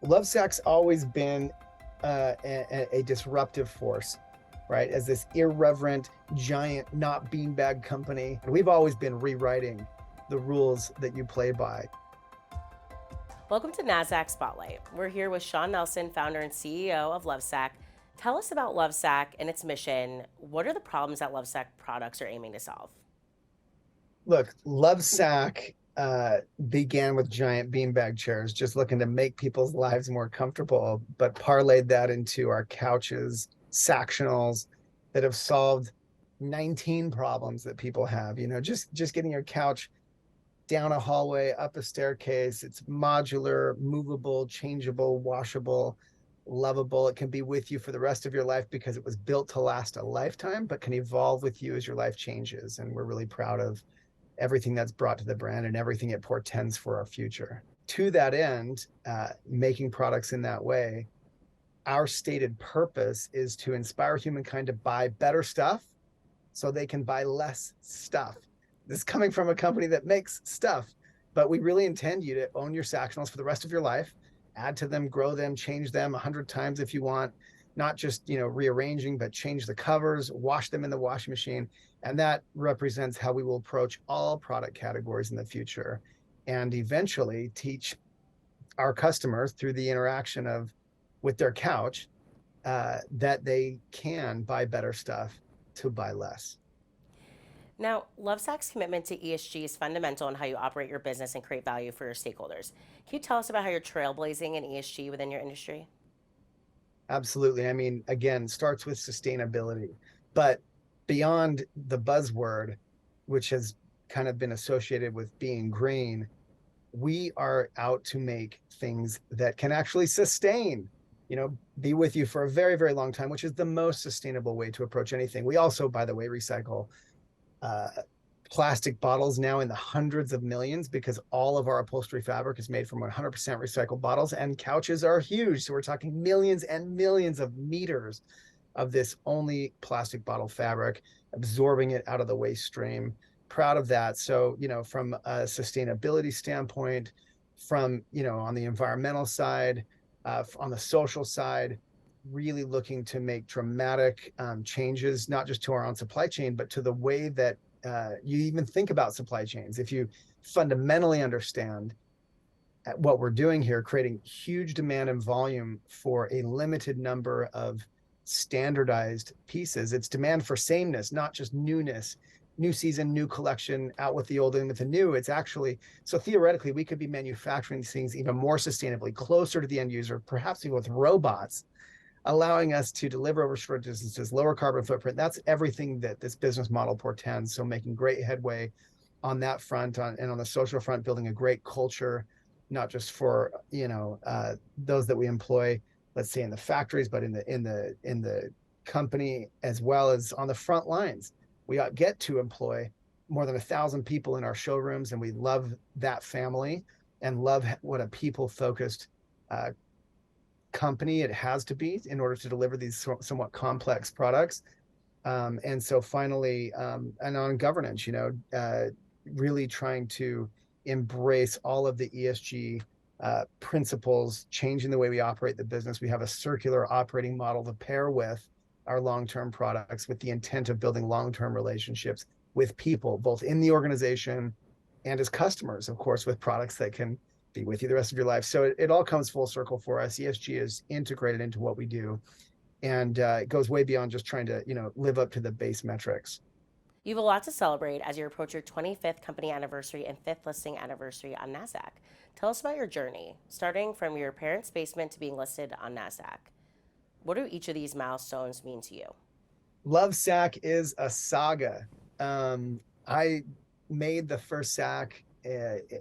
Lovesac's always been a disruptive force, right? As this irreverent, giant, not beanbag company. And we've always been rewriting the rules that you play by. Welcome to Nasdaq Spotlight. We're here with Sean Nelson, founder and CEO of Lovesac. Tell us about Lovesac and its mission. What are the problems that Lovesac products are aiming to solve? Look, Lovesac began with giant beanbag chairs, just looking to make people's lives more comfortable, but parlayed that into our couches, Sactionals that have solved 19 problems that people have. Just getting your couch down a hallway, up a staircase. It's modular, movable, changeable, washable, lovable. It can be with you for the rest of your life because it was built to last a lifetime, but can evolve with you as your life changes. And we're really proud of everything that's brought to the brand and everything it portends for our future. To that end, making products in that way, our stated purpose is to inspire humankind to buy better stuff so they can buy less stuff. This is coming from a company that makes stuff, but we really intend you to own your Sactionals for the rest of your life, add to them, grow them, change them 100 times if you want, not just rearranging, but change the covers, wash them in the washing machine. And that represents how we will approach all product categories in the future and eventually teach our customers through the interaction of with their couch that they can buy better stuff to buy less. Now, Lovesac's commitment to ESG is fundamental in how you operate your business and create value for your stakeholders. Can you tell us about how you're trailblazing in ESG within your industry? Absolutely. I mean, again, starts with sustainability, but beyond the buzzword, which has kind of been associated with being green, we are out to make things that can actually sustain, be with you for a very, very long time, which is the most sustainable way to approach anything. We also, by the way, recycle uh, plastic bottles now in the hundreds of millions because all of our upholstery fabric is made from 100% recycled bottles, and couches are huge. So we're talking millions and millions of meters of this only plastic bottle fabric, absorbing it out of the waste stream. Proud of that. So, from a sustainability standpoint, from, on the environmental side, on the social side, really looking to make dramatic changes, not just to our own supply chain, but to the way that you even think about supply chains. If you fundamentally understand what we're doing here, creating huge demand and volume for a limited number of standardized pieces, it's demand for sameness, not just newness. New season, new collection, out with the old, in with the new. It's actually, so theoretically, we could be manufacturing these things even more sustainably, closer to the end user, perhaps even with robots, allowing us to deliver over short distances, lower carbon footprint. That's everything that this business model portends. So making great headway on that front, and on the social front, building a great culture, not just for those that we employ, let's say in the factories, but in the company, as well as on the front lines. We get to employ more than 1,000 people in our showrooms, and we love that family and love what a people-focused company it has to be in order to deliver these somewhat complex products. And so finally, and on governance, really trying to embrace all of the ESG principles, changing the way we operate the business. We have a circular operating model to pair with our long-term products, with the intent of building long-term relationships with people, both in the organization and as customers, of course, with products that can be with you the rest of your life. So it all comes full circle for us. ESG is integrated into what we do, and it goes way beyond just trying to live up to the base metrics. You have a lot to celebrate as you approach your 25th company anniversary and 5th listing anniversary on Nasdaq. Tell us about your journey, starting from your parents' basement to being listed on Nasdaq. What do each of these milestones mean to you? Lovesac is a saga. I made the first sack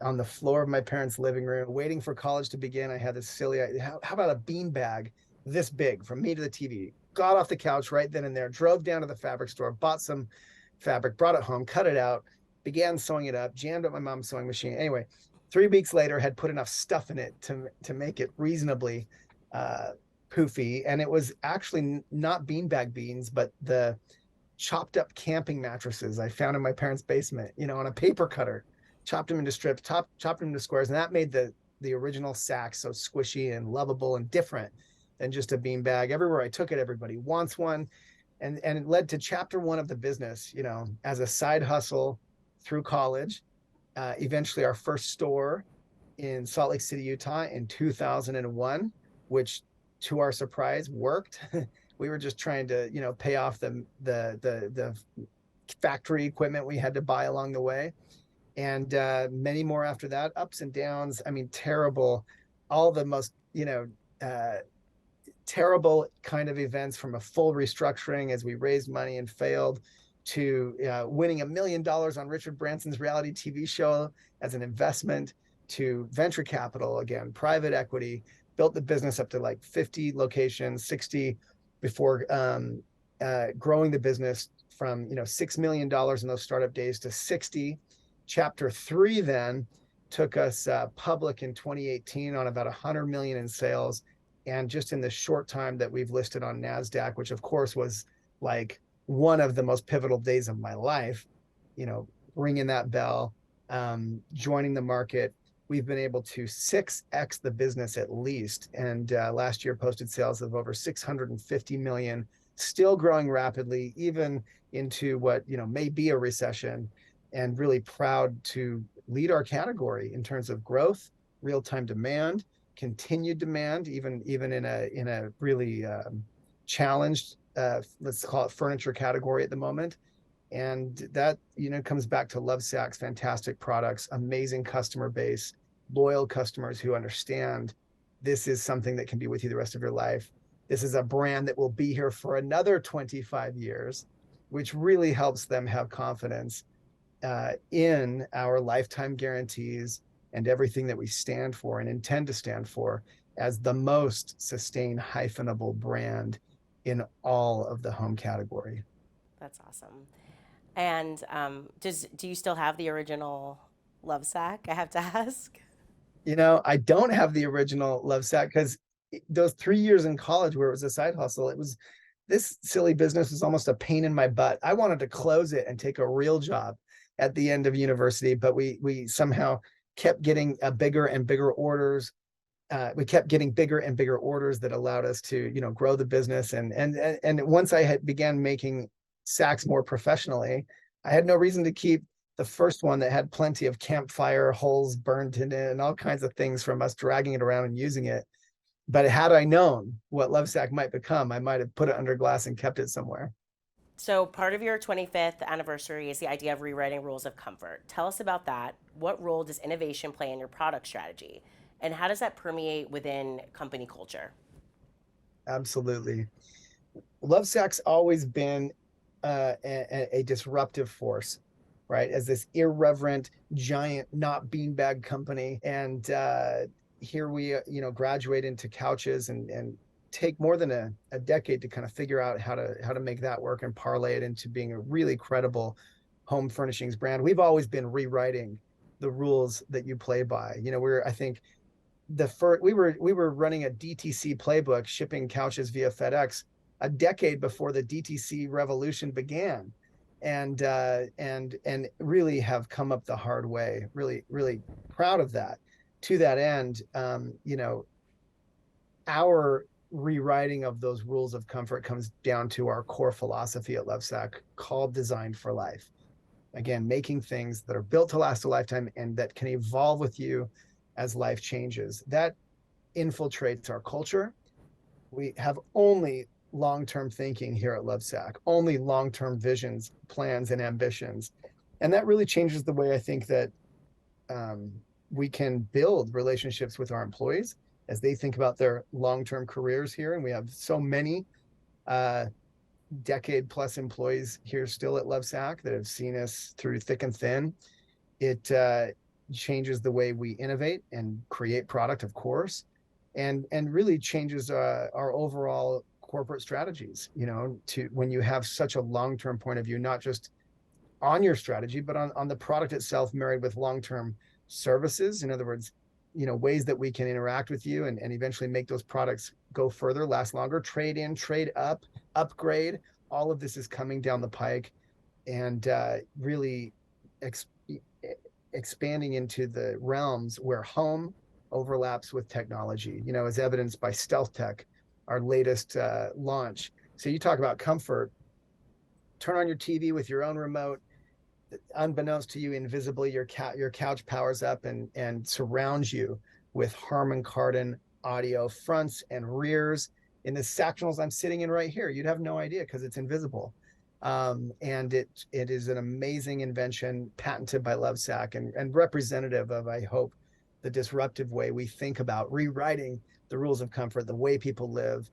on the floor of my parents' living room, waiting for college to begin. I had this silly idea. How about a bean bag this big from me to the TV? Got off the couch right then and there, drove down to the fabric store, bought some fabric, brought it home, cut it out, began sewing it up, jammed up my mom's sewing machine. Anyway, 3 weeks later, had put enough stuff in it to make it reasonably poofy. And it was actually not beanbag beans, but the chopped up camping mattresses I found in my parents' basement, on a paper cutter, chopped them into strips, chopped them into squares. And that made the the original sack, so squishy and lovable and different than just a beanbag. Everywhere I took it, everybody wants one. And it led to chapter one of the business, as a side hustle through college. Eventually, our first store in Salt Lake City, Utah in 2001, which to our surprise worked. We were just trying to, pay off the factory equipment we had to buy along the way. And many more after that, ups and downs. I mean, terrible, all the most, uh, terrible kind of events, from a full restructuring as we raised money and failed, to winning $1 million on Richard Branson's reality TV show as an investment, to venture capital, again, private equity, built the business up to like 50 locations, 60 before growing the business from, $6 million in those startup days to 60. Chapter three then took us public in 2018 on about 100 million in sales. And just in the short time that we've listed on Nasdaq, which of course was like one of the most pivotal days of my life, ringing that bell, joining the market, we've been able to 6x the business at least. And last year posted sales of over 650 million, still growing rapidly, even into what, may be a recession, and really proud to lead our category in terms of growth, real-time demand, continued demand, even in a really challenged, let's call it, furniture category at the moment. And that, comes back to Lovesac's fantastic products, amazing customer base, loyal customers who understand this is something that can be with you the rest of your life. This is a brand that will be here for another 25 years, which really helps them have confidence in our lifetime guarantees and everything that we stand for and intend to stand for as the most sustained hyphenable brand in all of the home category. That's awesome. And do you still have the original Lovesac? I have to ask. I don't have the original Lovesac because those 3 years in college where it was a side hustle, this silly business was almost a pain in my butt. I wanted to close it and take a real job at the end of university, but we somehow kept getting bigger and bigger orders. We kept getting bigger and bigger orders that allowed us to, grow the business. And once I had began making sacks more professionally, I had no reason to keep the first one that had plenty of campfire holes burned in it and all kinds of things from us dragging it around and using it. But had I known what Lovesac might become, I might have put it under glass and kept it somewhere. So, part of your 25th anniversary is the idea of rewriting rules of comfort. Tell us about that. What role does innovation play in your product strategy? And how does that permeate within company culture? Absolutely. Lovesac's always been a disruptive force, right? As this irreverent, giant, not beanbag company. And here we, graduate into couches and take more than a decade to kind of figure out how to make that work and parlay it into being a really credible home furnishings brand. We've always been rewriting the rules that you play by. I think we were running a DTC playbook, shipping couches via FedEx a decade before the DTC revolution began, and really have come up the hard way. Really, really proud of that. To that end, our rewriting of those rules of comfort comes down to our core philosophy at Lovesac called Designed for Life. Again, making things that are built to last a lifetime and that can evolve with you as life changes. That infiltrates our culture. We have only long-term thinking here at Lovesac, only long-term visions, plans, and ambitions. And that really changes the way I think that we can build relationships with our employees as they think about their long-term careers here. And we have so many decade plus employees here still at Lovesac that have seen us through thick and thin. It changes the way we innovate and create product, of course, and really changes our overall corporate strategies, to when you have such a long-term point of view, not just on your strategy, but on the product itself, married with long-term services. In other words, ways that we can interact with you and eventually make those products go further, last longer, trade in, trade up, upgrade. All of this is coming down the pike, and really expanding into the realms where home, overlaps with technology, as evidenced by Stealth Tech, our latest launch. So you talk about comfort. Turn on your TV with your own remote. Unbeknownst to you, invisibly, your couch powers up and surrounds you with Harman Kardon audio fronts and rears. In the Sactionals I'm sitting in right here, you'd have no idea because it's invisible. And it is an amazing invention, patented by Lovesac, and representative of, I hope, the disruptive way we think about rewriting the rules of comfort, the way people live,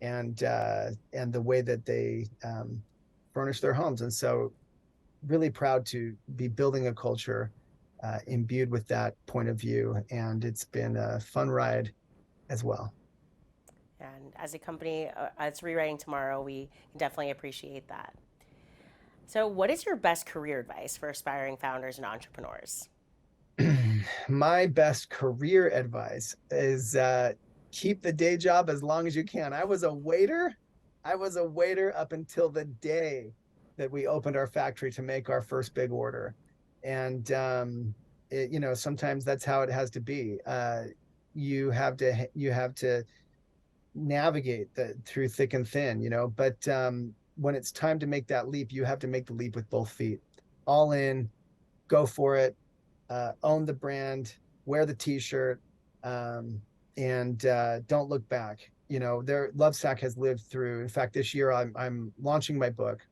and the way that they furnish their homes. And so, really proud to be building a culture imbued with that point of view, and it's been a fun ride as well. And as a company that's rewriting tomorrow, we can definitely appreciate that. So, what is your best career advice for aspiring founders and entrepreneurs? My best career advice is keep the day job as long as you can. I was a waiter. Up until the day that we opened our factory to make our first big order. And, sometimes that's how it has to be. You have to navigate through thick and thin, but when it's time to make that leap, you have to make the leap with both feet, all in, go for it, own the brand, wear the t-shirt, and don't look back. Lovesac has lived through. In fact, this year I'm launching my book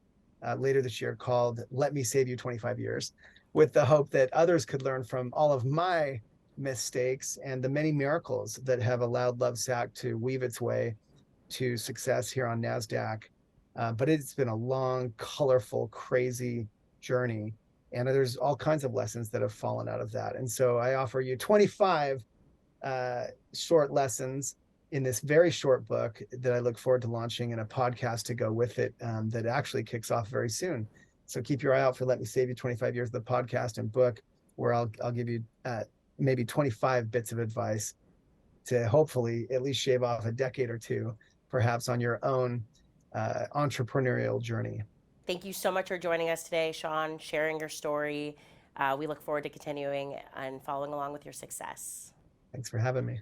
later this year called "Let Me Save You 25 Years," with the hope that others could learn from all of my mistakes and the many miracles that have allowed Lovesac to weave its way to success here on Nasdaq. But it's been a long, colorful, crazy journey, and there's all kinds of lessons that have fallen out of that. And so I offer you 25 short lessons in this very short book that I look forward to launching, and a podcast to go with it that actually kicks off very soon. So keep your eye out for "Let Me Save You 25 Years," the podcast and book, where I'll give you maybe 25 bits of advice to hopefully at least shave off a decade or two, perhaps, on your own entrepreneurial journey. Thank you so much for joining us today, Sean, sharing your story. We look forward to continuing and following along with your success. Thanks for having me.